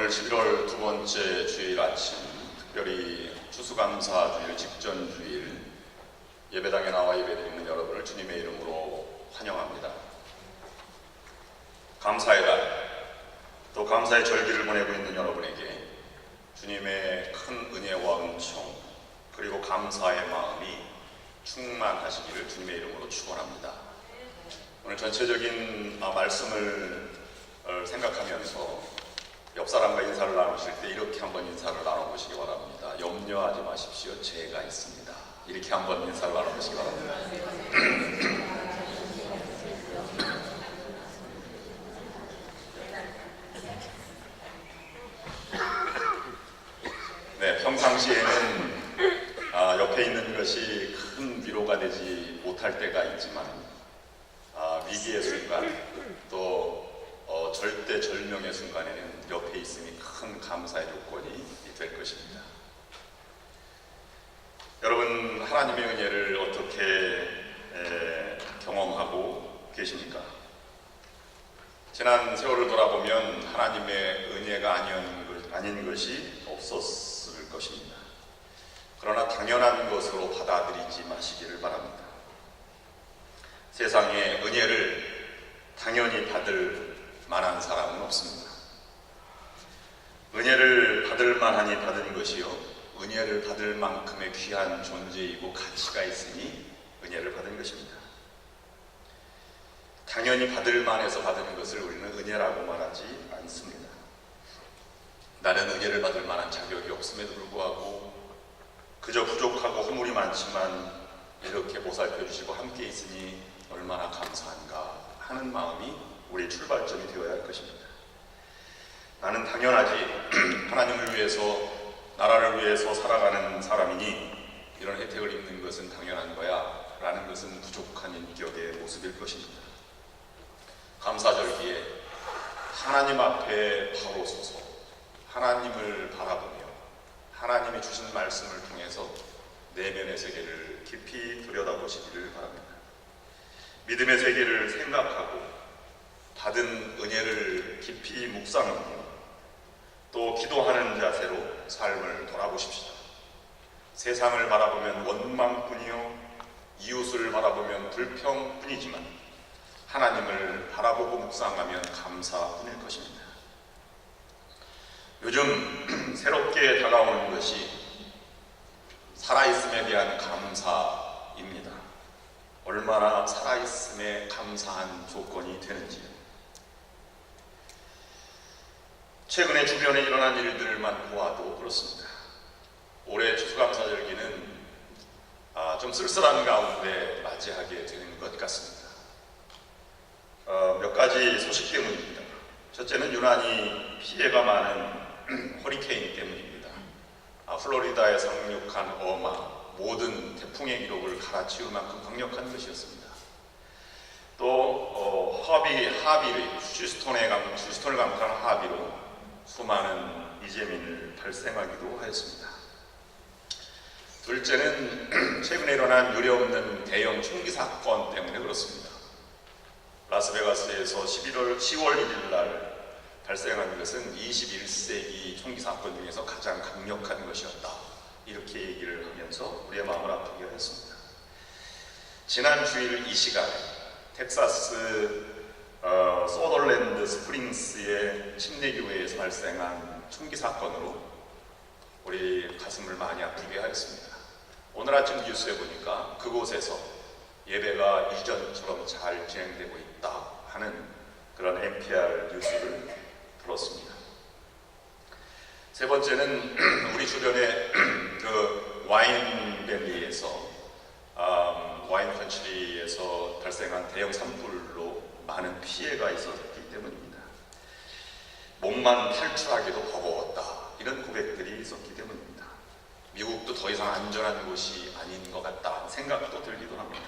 오늘 11월 두 번째 주일 아침, 특별히 추수감사 주일 직전 주일 예배당에 나와 예배드리는 여러분을 주님의 이름으로 환영합니다. 감사의 날, 또 감사의 절기를 보내고 있는 여러분에게 주님의 큰 은혜와 은총, 그리고 감사의 마음이 충만하시기를 주님의 이름으로 축원합니다. 오늘 전체적인 말씀을 생각하면서 옆 사람과 인사를 나누실 때 이렇게 한번 인사를 나눠보시기 바랍니다. 염려하지 마십시오. 제가 있습니다. 이렇게 한번 인사를 나눠보시기 바랍니다. 네, 평상시에는 옆에 있는 것이 큰 위로가 되지 못할 때가 있지만 위기의 순간, 또 절대절명의 순간에는 옆에 있음이 큰 감사의 조건이 될 것입니다. 여러분, 하나님의 은혜를 어떻게 경험하고 계십니까? 지난 세월을 돌아보면 하나님의 은혜가 아닌 것이 없었을 것입니다. 그러나 당연한 것으로 받아들이지 마시기를 바랍니다. 세상에 은혜를 당연히 받을 만한 사람은 없습니다. 은혜를 받을 만하니 받은 것이요, 은혜를 받을 만큼의 귀한 존재이고 가치가 있으니 은혜를 받은 것입니다. 당연히 받을 만해서 받은 것을 우리는 은혜라고 말하지 않습니다. 나는 은혜를 받을 만한 자격이 없음에도 불구하고 그저 부족하고 허물이 많지만 이렇게 보살펴 주시고 함께 있으니 얼마나 감사한가 하는 마음이 우리의 출발점이 되어야 할 것입니다. 나는 당연하지 하나님을 위해서, 나라를 위해서 살아가는 사람이니 이런 혜택을 입는 것은 당연한 거야 라는 것은 부족한 인격의 모습일 것입니다. 감사절기에 하나님 앞에 바로 서서 하나님을 바라보며 하나님이 주신 말씀을 통해서 내면의 세계를 깊이 들여다보시기를 바랍니다. 믿음의 세계를 생각하고 받은 은혜를 깊이 묵상하며 또 기도하는 자세로 삶을 돌아보십시오. 세상을 바라보면 원망뿐이요, 이웃을 바라보면 불평뿐이지만 하나님을 바라보고 묵상하면 감사뿐일 것입니다. 요즘 새롭게 다가오는 것이 살아있음에 대한 감사입니다. 얼마나 살아있음에 감사한 조건이 되는지요. 최근에 주변에 일어난 일들만 보아도 그렇습니다. 올해 추수감사절기는 좀 쓸쓸한 가운데 맞이하게 되는 것 같습니다. 몇 가지 소식 때문입니다. 첫째는 유난히 피해가 많은 허리케인 때문입니다. 플로리다에 상륙한 어마, 모든 태풍의 기록을 갈아치울 만큼 강력한 것이었습니다. 또 휴스턴을 강타한 하비로 수많은 이재민을 발생하기도 하였습니다. 둘째는 최근에 일어난 유례없는 대형 총기 사건 때문에 그렇습니다. 라스베가스에서 10월 1일 날 발생한 것은 21세기 총기 사건 중에서 가장 강력한 것이었다, 이렇게 얘기를 하면서 우리의 마음을 아프게 했습니다. 지난 주일 이 시간에 텍사스 소더랜드 스프링스의 침례교회에서 발생한 총기 사건으로 우리 가슴을 많이 아프게 하였습니다. 오늘 아침 뉴스에 보니까 그곳에서 예배가 이전처럼 잘 진행되고 있다 하는 그런 NPR 뉴스를 들었습니다. 세 번째는 우리 주변의 그 와인밸리에서 와인 컨트리에서 발생한 대형 산불로 많은 피해가 있었기 때문입니다. 몸만 탈출하기도 버거웠다, 이런 고백들이 있었기 때문입니다. 미국도 더 이상 안전한 곳이 아닌 것 같다 생각도 들기도 합니다.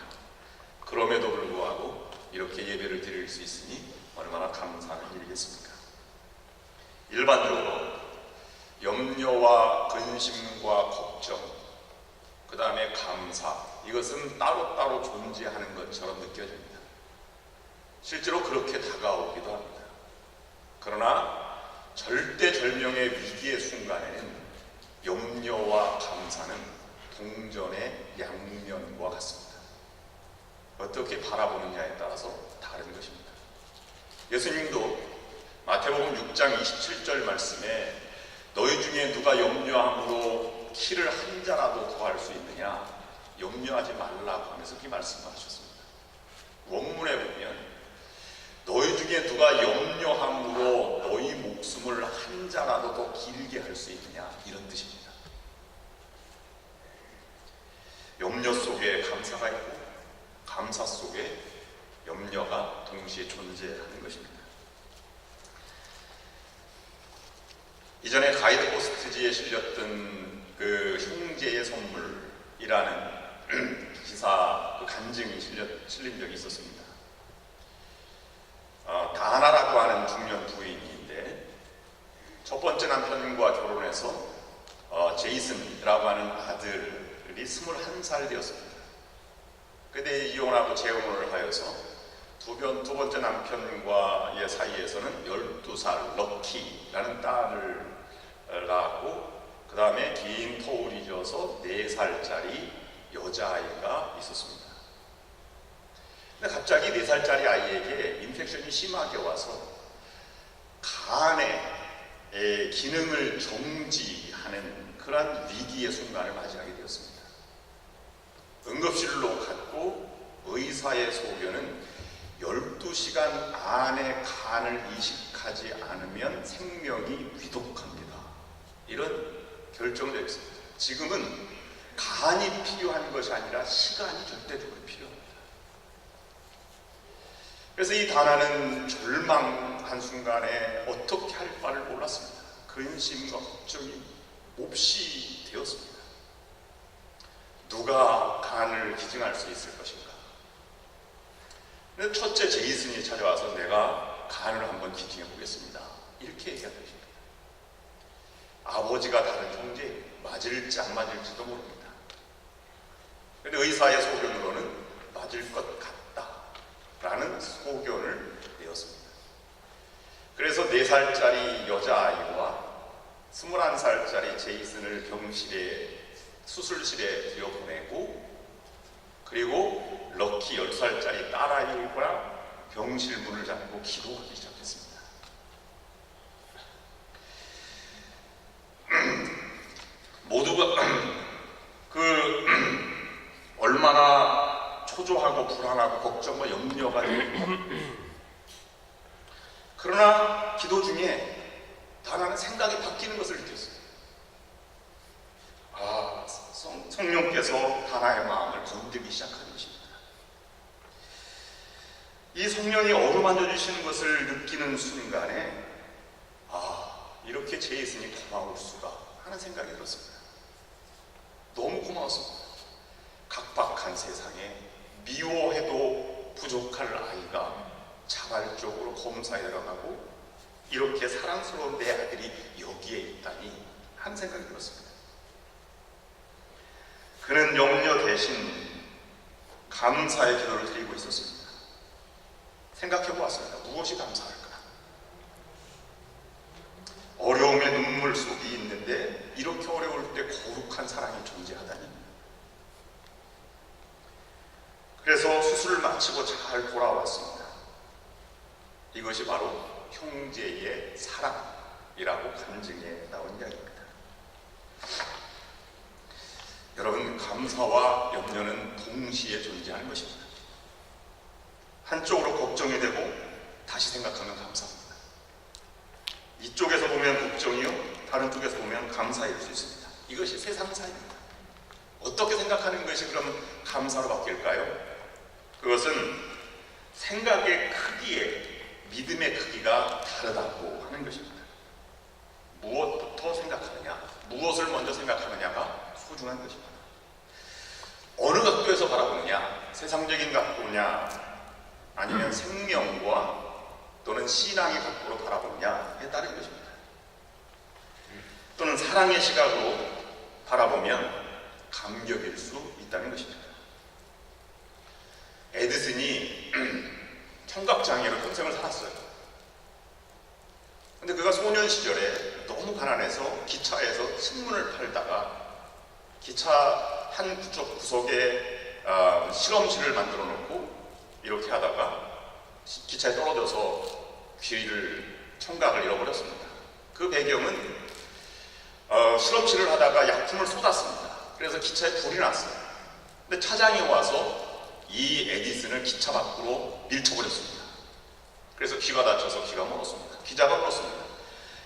그럼에도 불구하고 이렇게 예배를 드릴 수 있으니 얼마나 감사한 일이겠습니까? 일반적으로 염려와 근심과 걱정, 그 다음에 감사, 이것은 따로따로 존재하는 것처럼 느껴집니다. 실제로 그렇게 다가오기도 합니다. 그러나 절대절명의 위기의 순간에는 염려와 감사는 동전의 양면과 같습니다. 어떻게 바라보느냐에 따라서 다른 것입니다. 예수님도 마태복음 6장 27절 말씀에 너희 중에 누가 염려함으로 키를 한 자라도 더할 수 있느냐, 염려하지 말라고 하면서 그렇게 말씀하셨습니다. 원문에 보면 너희 중에 누가 염려함으로 너희 목숨을 한 자라도 더 길게 할 수 있느냐, 이런 뜻입니다. 염려 속에 감사가 있고 감사 속에 염려가 동시에 존재하는 것입니다. 이전에 가이드포스트지에 실렸던 그 형제의 선물이라는 기사, 그 간증이 실린 적이 있었습니다. 다나라고 하는 중년 부인인데 첫 번째 남편과 결혼해서 제이슨이라고 하는 아들이 21살 되었습니다. 그때 이혼하고 재혼을 하여서 두 번째 남편과의 사이에서는 12살 럭키라는 딸을 낳았고, 그 다음에 긴 터울이 져서 4살짜리 여자아이가 있었습니다. 근데 갑자기 4살짜리 아이에게 인펙션이 심하게 와서 간의 기능을 정지하는 그러한 위기의 순간을 맞이하게 되었습니다. 응급실로 갔고 의사의 소견은 12시간 안에 간을 이식하지 않으면 생명이 위독합니다, 이런 결정을 내렸습니다. 지금은 간이 필요한 것이 아니라 시간이 절대적으로 필요합니다. 그래서 이 다나는 절망한 순간에 어떻게 할 바를 몰랐습니다. 근심과 걱정이 몹시 되었습니다. 누가 간을 기증할 수 있을 것인가? 근데 첫째 제이슨이 찾아와서 내가 간을 한번 기증해 보겠습니다, 이렇게 얘기한 것입니다. 아버지가 다른 형제, 맞을지 안 맞을지도 모릅니다. 그런데 의사의 소견으로는 맞을 것 같다라는 소견을 내었습니다. 그래서 4살짜리 여자아이와 21살짜리 제이슨을 병실에, 수술실에 들여보내고, 그리고 럭키 12살짜리 딸아이와 병실 문을 잠그고 기도하기 시작했습니다. 모두가 얼마나 초조하고 불안하고 걱정과 염려가 됩니까? 그러나 기도 중에 다나는 생각이 바뀌는 것을 느꼈어요. 성령께서 다나의 마음을 건드리기 시작하는 것입니다. 이 성령이 어루만져 주시는 것을 느끼는 순간에 이렇게 제이슨이 고마울 수가 하는 생각이 들었습니다. 너무 고마웠습니다. 각박한 세상에 미워해도 부족할 아이가 자발적으로 검사에 들어가고 이렇게 사랑스러운 내 아들이 여기에 있다니 하는 생각이 들었습니다. 그는 염려 대신 감사의 기도를 드리고 있었습니다. 생각해 보았습니다. 무엇이 감사할까? 어려움의 눈물 속이 있는데 이렇게 어려울 때 거룩한 사랑이 존재하다니. 그래서 수술을 마치고 잘 돌아왔습니다. 이것이 바로 형제의 사랑이라고 간증에 나온 이야기입니다. 여러분, 감사와 염려는 동시에 존재하는 것입니다. 한쪽으로 걱정이 되고 다시 생각하면 감사합니다. 이쪽에서 보면 걱정이요, 다른 쪽에서 보면 감사일 수 있습니다. 이것이 세상 사입니다. 어떻게 생각하는 것이 그럼 감사로 바뀔까요? 그것은 생각의 크기에 믿음의 크기가 다르다고 하는 것입니다. 무엇부터 생각하느냐, 무엇을 먼저 생각하느냐가 소중한 것입니다. 어느 각도에서 바라보느냐, 세상적인 각도냐, 아니면 생명과 또는 신앙의 각도로 바라보느냐에 따른 것입니다. 또는 사랑의 시각으로 바라보면 감격일 수 있다는 것입니다. 에디슨이 청각장애로 평생을 살았어요. 근데 그가 소년 시절에 너무 가난해서 기차에서 신문을 팔다가 기차 한 구석에 실험실을 만들어 놓고 이렇게 하다가 기차에 떨어져서 청각을 잃어버렸습니다. 그 배경은 실험실을 하다가 약품을 쏟았습니다. 그래서 기차에 불이 났어요. 근데 차장이 와서 이 에디슨을 기차 밖으로 밀쳐버렸습니다. 그래서 귀가 다쳐서 귀가 멀었습니다. 기자가 물었습니다.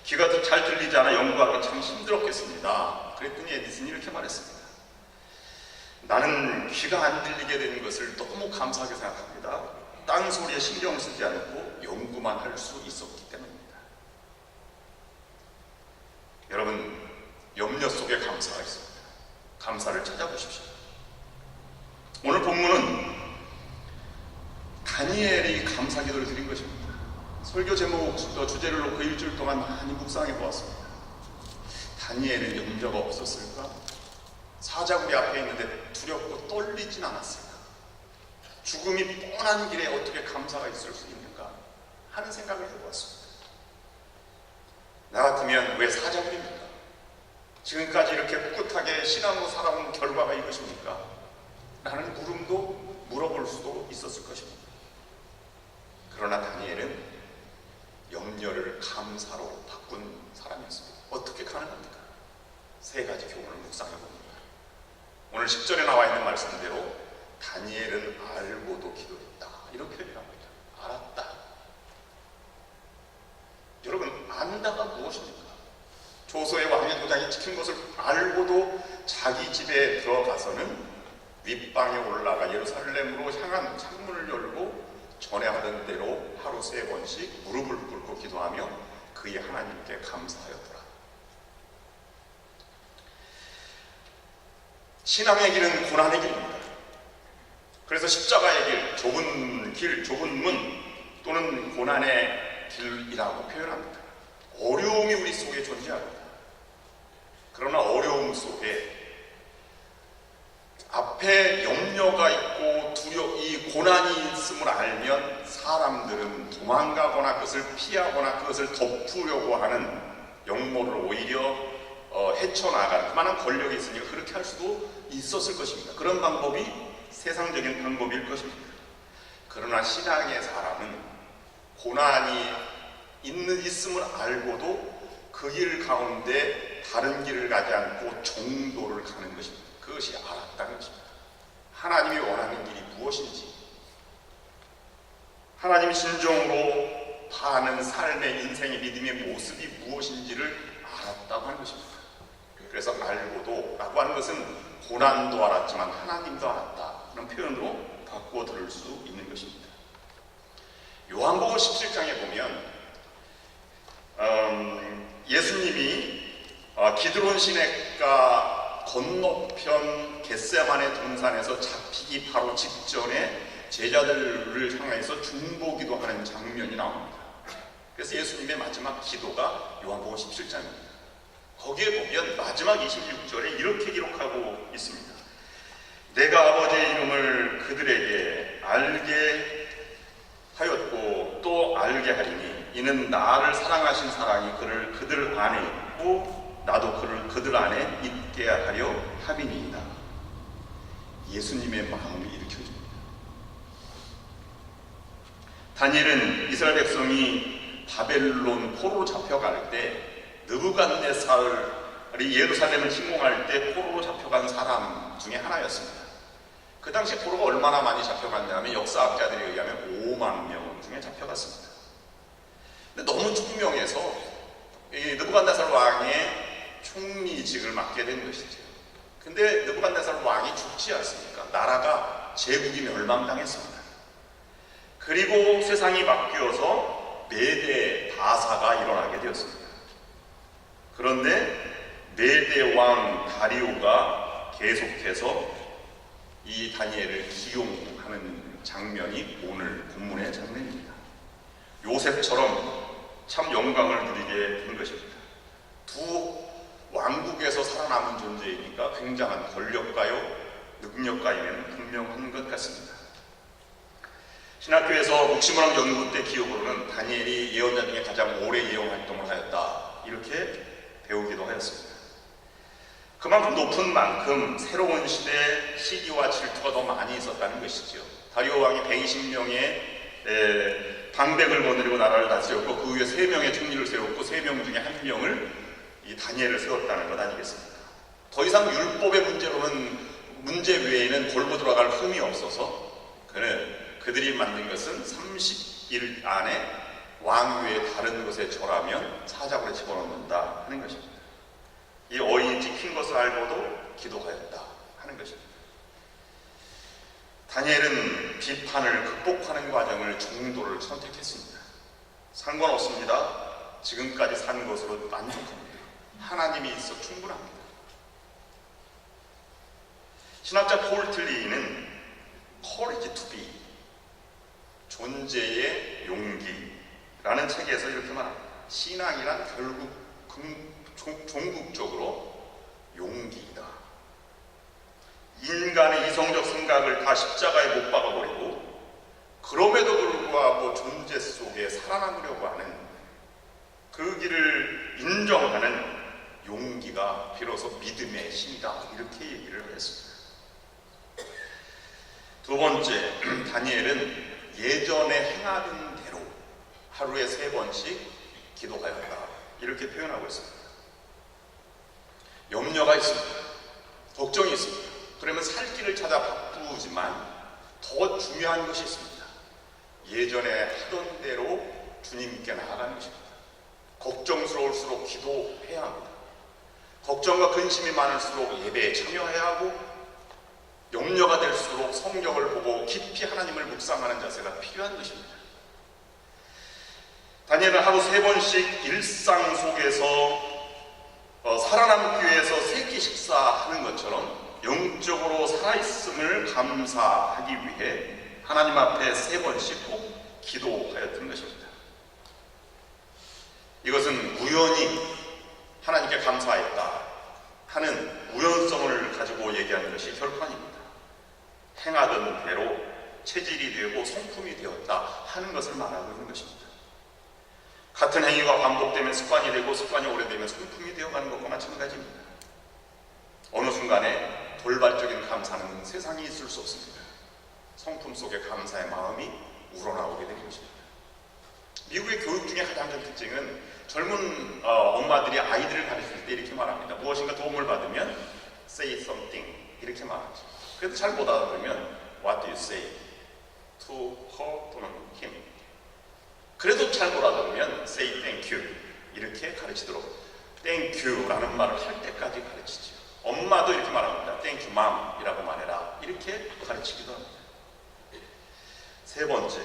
귀가 잘 들리지 않아 연구하기 참 힘들었겠습니다. 그랬더니 에디슨이 이렇게 말했습니다. 나는 귀가 안 들리게 된 것을 너무 감사하게 생각합니다. 딴 소리에 신경 쓰지 않고 연구만 할 수 있었기 때문입니다. 여러분, 염려 속에 감사가 있습니다. 감사를 찾아보십시오. 오늘 본문은 다니엘이 감사 기도를 드린 것입니다. 설교 제목 주제를 놓고 일주일 동안 많이 묵상해 보았습니다. 다니엘은 염려가 없었을까? 사자굴이 앞에 있는데 두렵고 떨리진 않았을까? 죽음이 뻔한 길에 어떻게 감사가 있을 수 있는가 하는 생각을 해보았습니다. 나 같으면 왜 사자굴입니까? 지금까지 이렇게 꿋꿋하게 신앙으로 살아온 결과가 이것입니까? 라는 물음도 물어볼 수도 있었을 것입니다. 그러나 다니엘은 염려를 감사로 바꾼 사람이었습니다. 어떻게 가능합니까? 세 가지 교훈을 묵상해 봅니다. 오늘 10절에 나와 있는 말씀대로 다니엘은 알고도 기도했다. 이렇게 표현합니다. 알았다. 여러분, 안다가 무엇입니까? 조서의 왕의 도장이 찍힌 것을 알고도 자기 집에 들어가서는 윗방에 올라가 예루살렘으로 향한 창문을 열고 전에 하던 대로 하루 3번씩 무릎을 꿇고 기도하며 그의 하나님께 감사하였더라. 신앙의 길은 고난의 길입니다. 그래서 십자가의 길, 좁은 길, 좁은 문 또는 고난의 길이라고 표현합니다. 어려움이 우리 속에 존재합니다. 그러나 어려움 속에 앞에 염려가 있고 이 고난이 있음을 알면 사람들은 도망가거나 그것을 피하거나 그것을 덮으려고 하는 역모를 오히려 헤쳐나가는 그만한 권력이 있으니까 그렇게 할 수도 있었을 것입니다. 그런 방법이 세상적인 방법일 것입니다. 그러나 신앙의 사람은 고난이 있음을 알고도 그 길 가운데 다른 길을 가지 않고 정도를 가는 것입니다. 그것이 알았다는 것입니다. 하나님이 원하는 길이 무엇인지, 하나님이 진정으로 파는 삶의 인생의 믿음의 모습이 무엇인지를 알았다고 하는 것입니다. 그래서 알고도 라고 하는 것은 고난도 알았지만 하나님도 알았다 그런 표현으로 바꾸어 들을 수 있는 것입니다. 요한복음 17장에 보면 예수님이 기드론 시냇가 건너편 겟세마네 동산에서 잡히기 바로 직전에 제자들을 향해서 중보기도 하는 장면이 나옵니다. 그래서 예수님의 마지막 기도가 요한복음 17장입니다. 거기에 보면 마지막 26절에 이렇게 기록하고 있습니다. 내가 아버지의 이름을 그들에게 알게 하였고 또 알게 하리니 이는 나를 사랑하신 사랑이 그들 안에 있고 나도 그들 안에 있게 하려 함이니이다. 예수님의 마음이 일으켜집니다. 다니엘은 이스라엘 백성이 바벨론 포로로 잡혀갈 때 느부갓네살이 예루살렘을 침공할 때 포로로 잡혀간 사람 중에 하나였습니다. 그 당시 포로가 얼마나 많이 잡혀갔냐면 역사학자들에 의하면 5만 명 중에 잡혀갔습니다. 근데 너무 총명해서 이 느부갓네살 왕의 총리직을 맡게 된 것이죠. 근데 느부갓네살 왕이 죽지 않습니까? 나라가 제국이 멸망당했습니다. 그리고 세상이 바뀌어서 메대 다사가 일어나게 되었습니다. 그런데 메대 왕 다리오가 계속해서 이 다니엘을 기용하는 장면이 오늘 본문의 장면입니다. 요셉처럼 참 영광을 누리게 된 것입니다. 두 왕국에서 살아남은 존재이니까 굉장한 권력가요 능력가임에는 분명한 것 같습니다. 신학교에서 묵시문학 연구 때 기억으로는 다니엘이 예언자 중에 가장 오래 예언 활동을 하였다, 이렇게 배우기도 하였습니다. 그만큼 높은 만큼 새로운 시대에 시기와 질투가 더 많이 있었다는 것이죠. 다리오 왕이 120명의 방백을 거느리고 나라를 다스렸고, 그 후에 3명의 총리를 세웠고 3명 중에 1명을 이 다니엘을 세웠다는 것 아니겠습니까? 더 이상 율법의 문제 외에는 골고 들어갈 흠이 없어서 그들이 만든 것은 30일 안에 왕위의 다른 곳에 절하면 사자굴에 집어넣는다 하는 것입니다. 이 어이 찍힌 것을 알고도 기도하였다 하는 것입니다. 다니엘은 비판을 극복하는 과정을 정도를 선택했습니다. 상관없습니다. 지금까지 산 것으로 만족합니다. 하나님이 있어 충분합니다. 신학자 폴 틸리는 Courage to be, 존재의 용기라는 책에서 이렇게 말합니다. 신앙이란 결국 종국적으로 용기이다. 인간의 이성적 생각을 다 십자가에 못 박아버리고 그럼에도 불구하고 존재 속에 살아남으려고 하는 그 길을 인정하는 용기가 비로소 믿음의 힘이다, 이렇게 얘기를 했습니다. 두 번째, 다니엘은 예전에 행하던 대로 하루에 3번씩 기도하였다, 이렇게 표현하고 있습니다. 염려가 있습니다. 걱정이 있습니다. 그러면 살 길을 찾아 바쁘지만 더 중요한 것이 있습니다. 예전에 하던 대로 주님께 나아가는 것입니다. 걱정스러울수록 기도해야 합니다. 걱정과 근심이 많을수록 예배에 참여해야 하고, 염려가 될수록 성경을 보고 깊이 하나님을 묵상하는 자세가 필요한 것입니다. 다니엘은 하루 3번씩 일상 속에서 살아남기 위해서 세끼 식사하는 것처럼 영적으로 살아있음을 감사하기 위해 하나님 앞에 3번씩 꼭 기도하였던 것입니다. 이것은 우연히 하나님께 감사했다 하는 우연성을 가지고 얘기하는 것이 결코 아닙니다. 행하던 대로 체질이 되고 성품이 되었다 하는 것을 말하고 있는 것입니다. 같은 행위가 반복되면 습관이 되고, 습관이 오래되면 성품이 되어가는 것과 마찬가지입니다. 어느 순간에 돌발적인 감사는 세상에 있을 수 없습니다. 성품 속에 감사의 마음이 우러나오게 되는 것입니다. 미국의 교육 중에 가장 큰 특징은 젊은 엄마들이 아이들을 가르칠 때 이렇게 말합니다. 무엇인가 도움을 받으면 say something, 이렇게 말하죠. 그래도 잘 못 알아들으면 what do you say to her 또는 him, 그래도 잘 못 알아들으면 say thank you, 이렇게 가르치도록 thank you라는 말을 할 때까지 가르치죠. 엄마도 이렇게 말합니다. thank you mom 이라고 말해라, 이렇게 가르치기도 합니다. 3번째,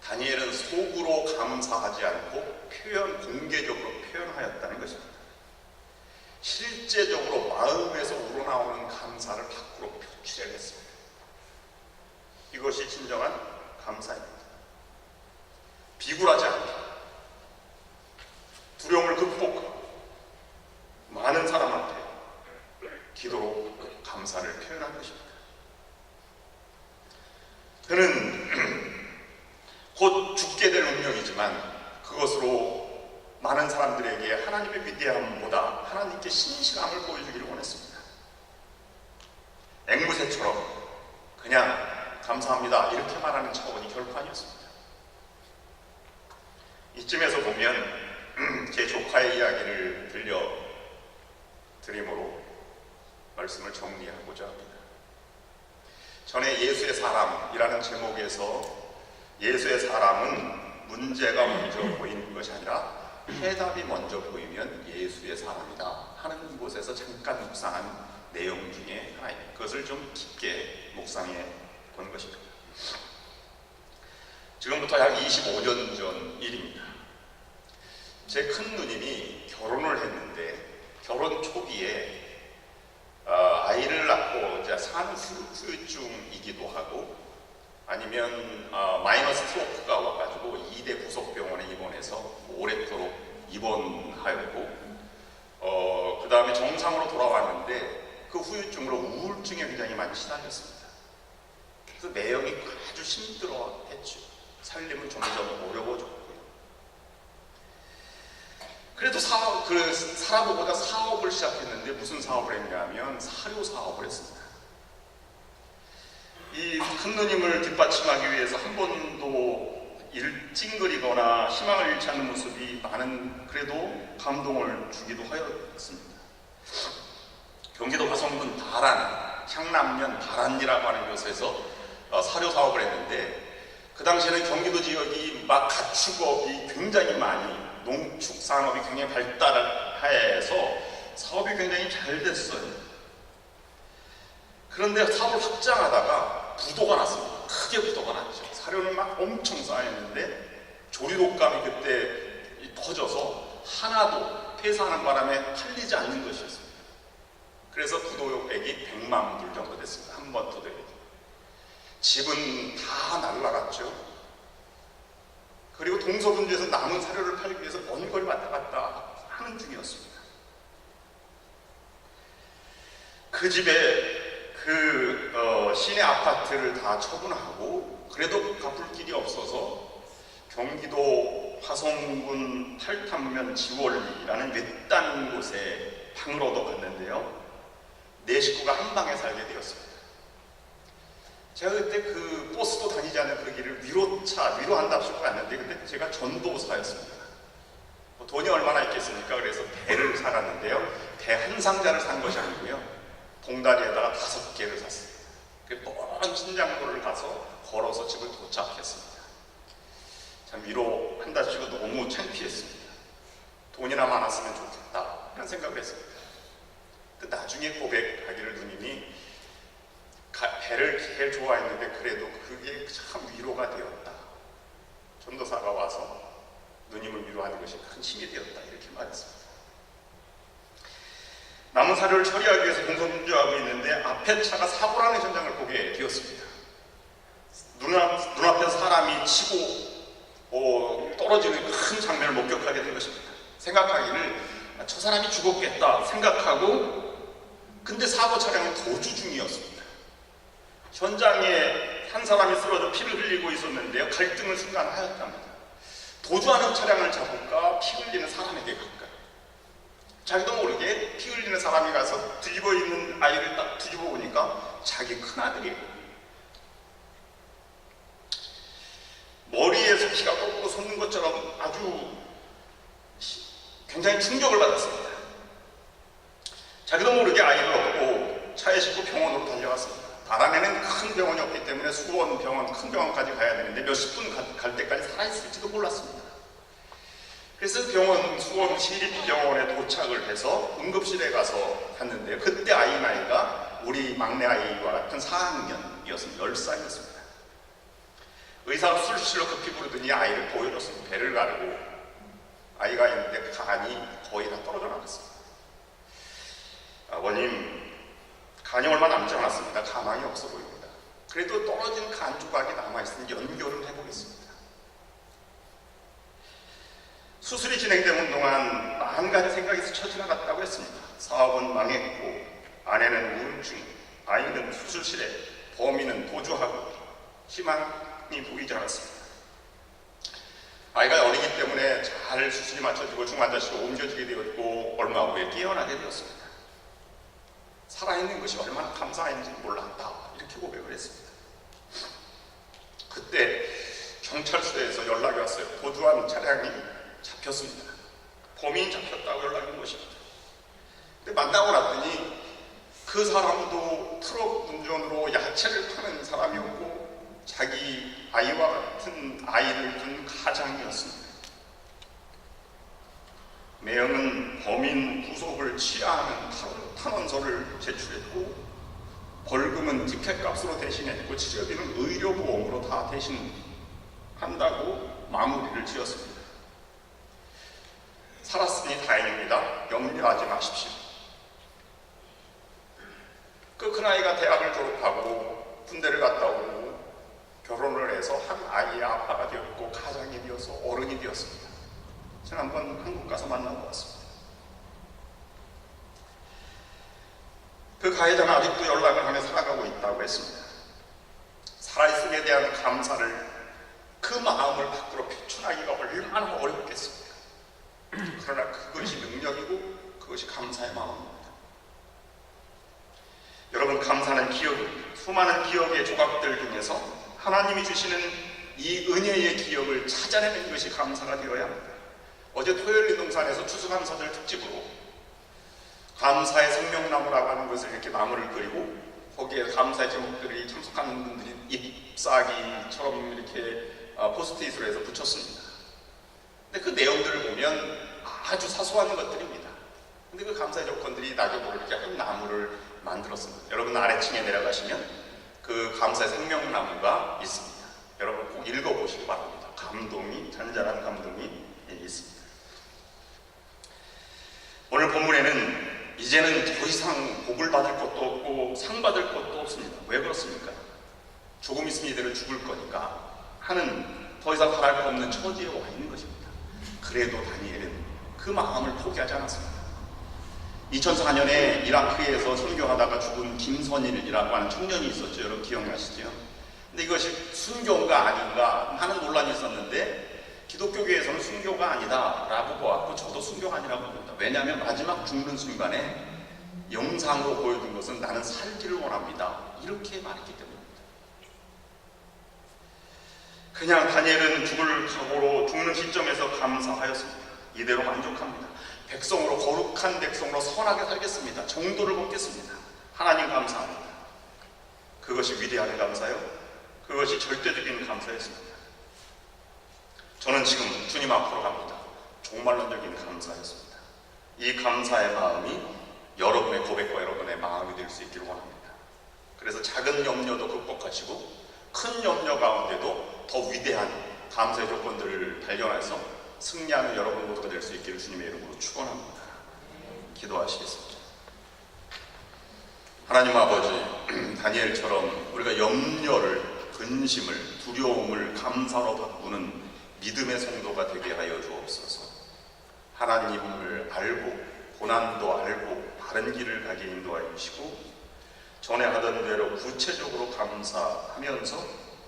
다니엘은 속으로 감사하지 않고 공개적으로 표현하였다는 것입니다. 실제적으로 마음에서 우러나오는 감사를 밖으로 표출해냈습니다. 이것이 진정한 감사입니다. 비굴하지 않게 두려움을 극복하고 많은 사람 앞에 기도로 감사를 표현한 것입니다. 그는 곧 죽게 될 운명이지만 그것으로 많은 사람들에게 하나님의 위대함보다 하나님께 신실함을 보여주기를 원했습니다. 앵무새처럼 그냥 감사합니다 이렇게 말하는 차원이 결코 아니었습니다. 이쯤에서 보면 제 조카의 이야기를 들려드림으로 말씀을 정리하고자 합니다. 전에 예수의 사람이라는 제목에서 예수의 사람은 문제가 먼저 보이는 것이 아니라 해답이 먼저 보이면 예수의 사람이다 하는 곳에서 잠깐 묵상한 내용 중에 하나입니다. 그것을 좀 깊게 묵상해 본 것입니다. 지금부터 약 25년 전 일입니다. 제 큰 누님이 결혼을 했는데 결혼 초기에 아이를 낳고 이제 산후유증이기도 하고 아니면 마이너 스트로크가 와가지고 2대 구속병원에 입원해서 오랫도록 입원하였고 그 다음에 정상으로 돌아왔는데 그 후유증으로 우울증에 굉장히 많이 시달렸습니다. 매형이 아주 힘들어했죠. 살림은 점점 어려워졌고요. 그래도 살아보고자 사업을 시작했는데 무슨 사업을 했냐면 사료 사업을 했습니다. 이 큰 누님을 뒷받침하기 위해서 한 번도 찡그리거나 희망을 잃지 않는 모습이 많은 그래도 감동을 주기도 하였습니다. 경기도 화성군 바란, 향남면 바란이라고 하는 곳에서 사료 사업을 했는데 그 당시에는 경기도 지역이 막 가축업이 굉장히 많이 농축 산업이 굉장히 발달해서 사업이 굉장히 잘 됐어요. 그런데 사업을 확장하다가 부도가 났습니다. 크게 부도가 났죠. 사료는 막 엄청 쌓였는데 조리독감이 그때 터져서 하나도 폐사하는 바람에 팔리지 않는 것이었습니다. 그래서 부도액이 100만 불 정도 됐습니다. 한 번 부도액이. 집은 다 날라갔죠. 그리고 동서분주에서 남은 사료를 팔기 위해서 먼 거리 왔다 갔다 하는 중이었습니다. 그 집에 시내 아파트를 다 처분하고 그래도 갚을 길이 없어서 경기도 화성군 팔탐면 지월리라는 외딴 곳에 방을 얻어갔는데요. 네 식구가 한 방에 살게 되었습니다. 제가 그때 그 버스도 다니지 않는 그 길을 위로한답시고 갔는데 그때 제가 전도사였습니다. 돈이 얼마나 있겠습니까? 그래서 배를 사갔는데요. 배 한 상자를 산 것이 아니고요. 봉다리에다가 5개를 샀습니다. 먼 신장로를 가서 걸어서 집을 도착했습니다. 참 위로한답시고 너무 창피했습니다. 돈이나 많았으면 좋겠다 이런 생각을 했습니다. 나중에 고백하기를 누님이 배를 제일 좋아했는데 그래도 그게 참 위로가 되었다. 전도사가 와서 누님을 위로하는 것이 큰 힘이 되었다 이렇게 말했습니다. 남은 사료를 처리하기 위해서 동서분주하고 있는데 앞에 차가 사고라는 현장을 보게 되었습니다. 눈앞에 사람이 치고 떨어지는 큰 장면을 목격하게 된 것입니다. 생각하기를 저 사람이 죽었겠다 생각하고 근데 사고 차량은 도주 중이었습니다. 현장에 한 사람이 쓰러져 피를 흘리고 있었는데요. 갈등을 순간 하였답니다. 도주하는 차량을 잡을까 피 흘리는 사람에게 갈까? 자기도 모르게 피 흘리는 사람이 가서 뒤집어 있는 아이를 딱 뒤집어 보니까 자기 큰아들이에요. 머리에서 피가 꺾고 솟는 것처럼 아주 굉장히 충격을 받았습니다. 자기도 모르게 아이를 얻고 차에 싣고 병원으로 달려갔습니다. 바람에는 큰 병원이 없기 때문에 수원 병원, 큰 병원까지 가야 되는데 몇십 분 갈 때까지 살아있을지도 몰랐습니다. 그래서 수원 시립병원에 도착을 해서 응급실에 가서 갔는데 그때 아이 나이가 우리 막내 아이와 같은 4학년이었습니다. 10살이었습니다. 의사가 수술실로 급히 부르더니 아이를 보여줬습니다. 배를 가르고 아이가 있는데 간이 거의 다 떨어져 나갔습니다. 아버님, 간이 얼마 남지 않았습니다. 가망이 없어 보입니다. 그래도 떨어진 간 조각이 남아있으니 연결을 해보겠습니다. 수술이 진행되는 동안 10가지 생각이 스쳐 지나갔다고 했습니다. 사업은 망했고 아내는 우울증, 아이는 수술실에, 범인은 도주하고 희망이 보이지 않았습니다. 아이가 어리기 때문에 잘 수술이 맞춰지고 중환자실로 옮겨지게 되었고 얼마 후에 깨어나게 되었습니다. 살아있는 것이 얼마나 감사한지 몰랐다 이렇게 고백을 했습니다. 그때 경찰서에서 연락이 왔어요. 도주한 차량이 잡혔습니다. 범인이 잡혔다고 연락이 온 것입니다. 근데 만나고 났더니 그 사람도 트럭 운전으로 야채를 파는 사람이었고 자기 아이와 같은 아이를 둔 가장이었습니다. 매형은 범인 구속을 취하하는 탄원서를 제출했고 벌금은 티켓값으로 대신했고 치료비는 의료보험으로 다 대신한다고 마무리를 지었습니다. 살았으니 다행입니다. 염려하지 마십시오. 그 큰아이가 대학을 졸업하고 군대를 갔다 오고 결혼을 해서 한 아이의 아빠가 되었고 가장이 되어서 어른이 되었습니다. 지난번 한국 가서 만나고 왔습니다. 그 가해자는 아직도 연락을 하며 살아가고 있다고 했습니다. 살아있음에 대한 감사를, 그 마음을 밖으로 표출하기가 얼마나 어렵겠습니까? 그러나 그것이 능력이고 그것이 감사의 마음입니다. 여러분, 감사는 기억입니다. 수많은 기억의 조각들 중에서 하나님이 주시는 이 은혜의 기억을 찾아내는 것이 감사가 되어야 합니다. 어제 토요일리동산에서 추수감사절 특집으로 감사의 생명나무라고 하는 것을 이렇게 나무를 그리고 거기에 감사의 제목들이 참석하는 분들이 잎사귀처럼 이렇게 포스트잇으로 해서 붙였습니다. 근데 그 내용들을 보면 아주 사소한 것들입니다. 근데 그 감사의 조건들이 낙엽으로 이렇게 한 나무를 만들었습니다. 여러분, 아래층에 내려가시면 그 감사의 생명나무가 있습니다. 여러분 꼭 읽어보시기 바랍니다. 감동이, 잔잔한 감동이 있습니다. 오늘 본문에는 이제는 더 이상 복을 받을 것도 없고 상 받을 것도 없습니다. 왜 그렇습니까? 조금 있으면 이대로 죽을 거니까 하는 더 이상 바랄 거 없는 처지에 와 있는 것입니다. 그래도 다니엘은 그 마음을 포기하지 않았습니다. 2004년에 이라크에서 선교하다가 죽은 김선일이라고 하는 청년이 있었죠. 여러분 기억나시죠? 근데 이것이 순교가 아닌가 하는 논란이 있었는데 기독교계에서는 순교가 아니다 라고 보았고, 저도 순교가 아니라고 봅니다. 왜냐하면 마지막 죽는 순간에 영상으로 보여준 것은 나는 살기를 원합니다 이렇게 말했기 때문입니다. 그냥 다니엘은 죽을 각오로 죽는 시점에서 감사하였습니다. 이대로 만족합니다. 백성으로, 거룩한 백성으로 선하게 살겠습니다. 정도를 걷겠습니다. 하나님 감사합니다. 그것이 위대한 감사요? 그것이 절대적인 감사였습니다. 저는 지금 주님 앞으로 갑니다. 종말론적인 감사였습니다. 이 감사의 마음이 여러분의 고백과 여러분의 마음이 될 수 있기를 원합니다. 그래서 작은 염려도 극복하시고 큰 염려 가운데도 더 위대한 감사의 조건들을 발견해서 승리하는 여러분 모두가 될 수 있기를 주님의 이름으로 축원합니다. 기도하시겠습니다. 하나님 아버지, 다니엘처럼 우리가 염려를, 근심을, 두려움을 감사로 바꾸는 믿음의 성도가 되게 하여 주옵소서. 하나님을 알고 고난도 알고 바른 길을 가게 인도하여 주시고 전에 하던 대로 구체적으로 감사하면서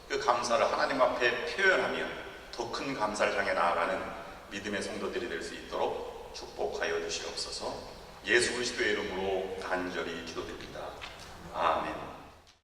그 감사를 하나님 앞에 표현하며 더 큰 감사를 향해 나아가는 믿음의 성도들이 될 수 있도록 축복하여 주시옵소서. 예수 그리스도의 이름으로 간절히 기도드립니다. 아멘.